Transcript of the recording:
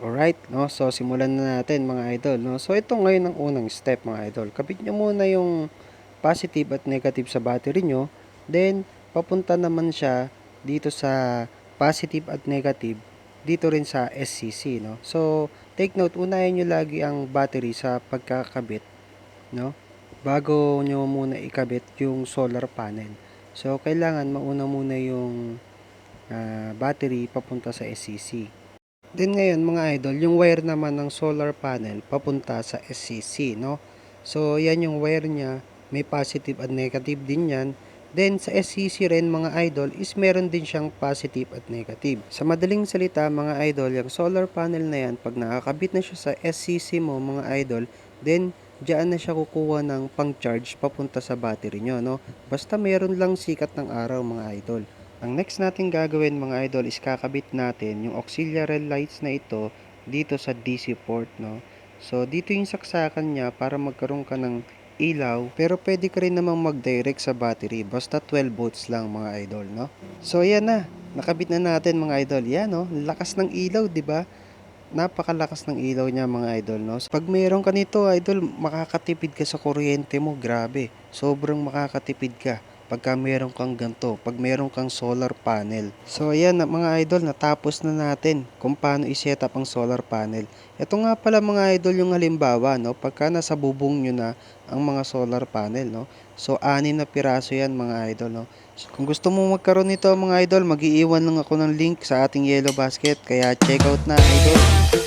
Alright, no? So, simulan na natin mga idol, no? So, ito ngayon ang unang step mga idol. Kabit nyo muna yung positive at negative sa battery nyo. Then, papunta naman siya dito sa positive at negative dito rin sa SCC, no? So, take note, unahin nyo lagi ang battery sa pagkakabit, no? Bago nyo muna ikabit yung solar panel. So, kailangan mauna muna yung battery papunta sa SCC. Then ngayon mga idol, yung wire naman ng solar panel papunta sa SCC, no? So, yan yung wire niya, may positive at negative din yan. Then sa SCC rin mga idol is meron din siyang positive at negative. Sa madaling salita mga idol, yung solar panel na yan, pag nakakabit na siya sa SCC mo mga idol, then diyan na siya kukuha ng pang-charge papunta sa battery nyo, no? Basta meron lang sikat ng araw mga idol. Ang next natin gagawin mga idol is kakabit natin yung auxiliary lights na ito dito sa DC port, no? So, dito yung saksakan niya para magkaroon ka ng ilaw, pero pwede ka rin namang mag-direct sa battery. Basta 12 volts lang mga idol, no? So, yan na. Nakabit na natin mga idol. Yan, no? Lakas ng ilaw, di ba? Napakalakas ng ilaw niya mga idol, no? Pag mayroon ka nito idol, makakatipid ka sa kuryente mo, grabe. Sobrang makakatipid ka pagka meron kang ganto, pag meron kang solar panel. So ayan mga idol, natapos na natin kung paano i-set up ang solar panel. Ito nga pala mga idol yung halimbawa, no? Pagka nasa bubong nyo na ang mga solar panel, no? So 6 na piraso yan mga idol, no? So, kung gusto mo magkaroon nito mga idol, mag-iiwan lang ako ng link sa ating yellow basket, kaya check out na idol.